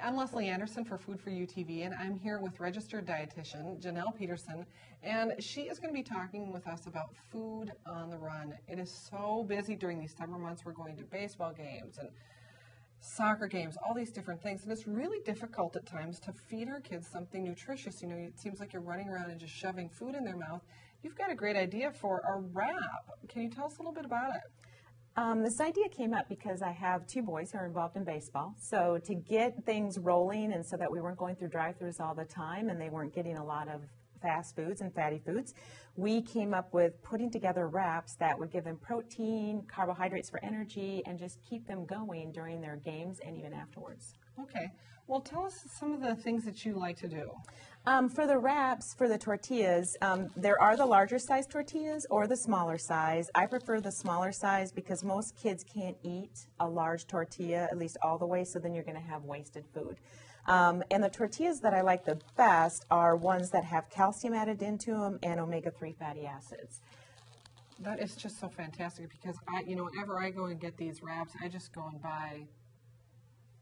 I'm Leslie Anderson for Food for You TV, and I'm here with registered dietitian Janelle Peterson, and she is going to be talking with us about food on the run. It is so busy during these summer months. We're going to baseball games and soccer games, all these different things, and it's really difficult at times to feed our kids something nutritious. You know, it seems like you're running around and just shoving food in their mouth. You've got a great idea for a wrap. Can you tell us a little bit about it? This idea came up because I have two boys who are involved in baseball. So to get things rolling and so that we weren't going through drive-thrus all the time and they weren't getting a lot of fast foods and fatty foods, we came up with putting together wraps that would give them protein, carbohydrates for energy, and just keep them going during their games and even afterwards. Okay. Well, tell us some of the things that you like to do. For the wraps, for the tortillas, there are the larger size tortillas or the smaller size. I prefer the smaller size because most kids can't eat a large tortilla, at least all the way, so then you're going to have wasted food. And the tortillas that I like the best are ones that have calcium added into them and omega-3 fatty acids. That is just so fantastic because whenever I go and get these wraps, I just go and buy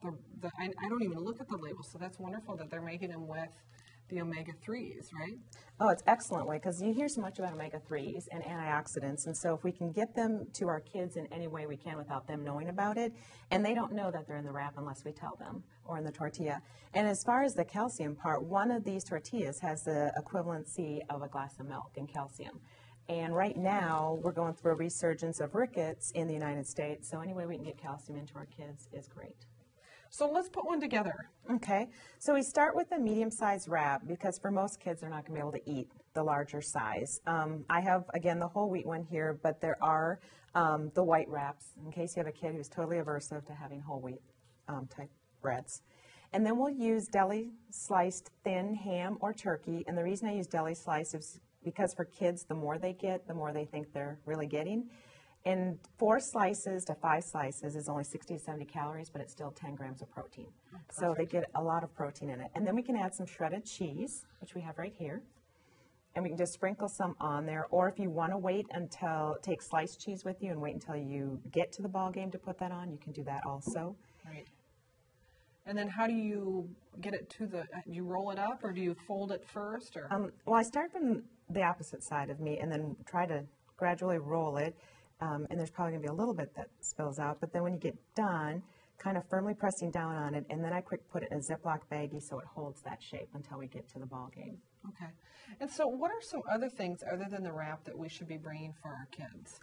I don't even look at the labels, so that's wonderful that they're making them with the omega-3s, right? Oh, it's excellent way because you hear so much about omega-3s and antioxidants, and so if we can get them to our kids in any way we can without them knowing about it, and they don't know that they're in the wrap unless we tell them, or in the tortilla. And as far as the calcium part, one of these tortillas has the equivalency of a glass of milk in calcium. And right now, we're going through a resurgence of rickets in the United States, so any way we can get calcium into our kids is great. So let's put one together. Okay, so we start with a medium-sized wrap because for most kids they're not going to be able to eat the larger size. I have, again, the whole wheat one here, but there are the white wraps in case you have a kid who's totally aversive to having whole wheat type breads. And then we'll use deli sliced thin ham or turkey, and the reason I use deli sliced is because for kids the more they get, the more they think they're really getting. And 4 slices to 5 slices is only 60 to 70 calories, but it's still 10 grams of protein. So they get a lot of protein in it. And then we can add some shredded cheese, which we have right here. And we can just sprinkle some on there. Or if you want to wait until, take sliced cheese with you and wait until you get to the ball game to put that on, you can do that also. Right. And then how do you get it to do you roll it up or do you fold it first? Or? Well, I start from the opposite side of me and then try to gradually roll it. And there's probably going to be a little bit that spills out. But then when you get done, kind of firmly pressing down on it, and then I quick put it in a Ziploc baggie so it holds that shape until we get to the ball game. Okay. And so what are some other things other than the wrap that we should be bringing for our kids?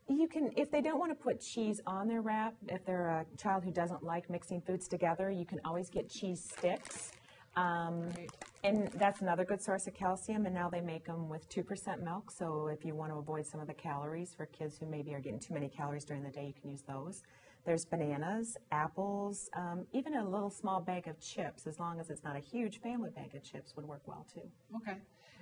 You can, if they don't want to put cheese on their wrap, if they're a child who doesn't like mixing foods together, you can always get cheese sticks. Right. And that's another good source of calcium, and now they make them with 2% milk, so if you want to avoid some of the calories for kids who maybe are getting too many calories during the day, you can use those. There's bananas, apples, even a little small bag of chips, as long as it's not a huge family bag of chips, would work well too. Okay.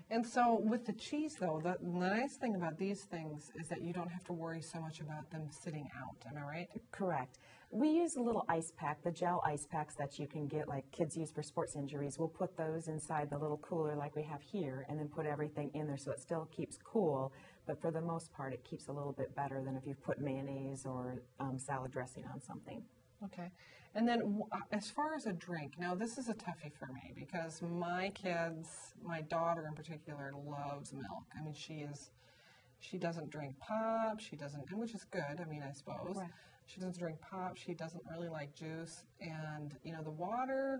And so with the cheese, though, the nice thing about these things is that you don't have to worry so much about them sitting out. Am I right? Correct. We use a little ice pack, the gel ice packs that you can get like kids use for sports injuries. We'll put those inside the little cooler like we have here and then put everything in there so it still keeps cool. But for the most part, it keeps a little bit better than if you put mayonnaise or salad dressing on something. Okay. And then as far as a drink, now this is a toughie for me because my kids, my daughter in particular, loves milk. I mean, she doesn't drink pop, she doesn't, and which is good, I mean, I suppose. Right. She doesn't drink pop, she doesn't really like juice, and, the water.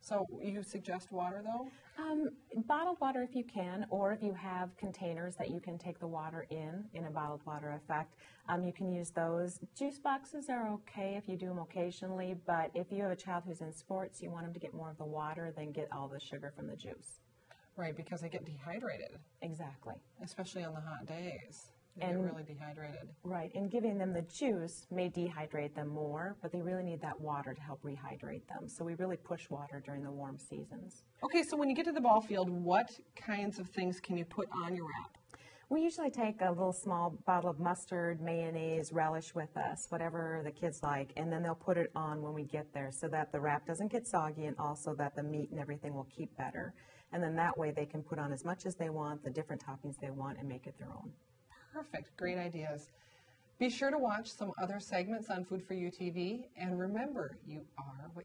So you suggest water, though? Bottled water if you can, or if you have containers that you can take the water in a bottled water effect, you can use those. Juice boxes are okay if you do them occasionally, but if you have a child who's in sports, you want them to get more of the water than get all the sugar from the juice. Right, because they get dehydrated. Exactly. Especially on the hot days. They get really dehydrated. Right, and giving them the juice may dehydrate them more, but they really need that water to help rehydrate them. So we really push water during the warm seasons. Okay, so when you get to the ball field, what kinds of things can you put on your wrap? We usually take a little small bottle of mustard, mayonnaise, relish with us, whatever the kids like, and then they'll put it on when we get there so that the wrap doesn't get soggy and also that the meat and everything will keep better. And then that way they can put on as much as they want, the different toppings they want, and make it their own. Perfect. Great ideas. Be sure to watch some other segments on Food for You TV, and remember, you are what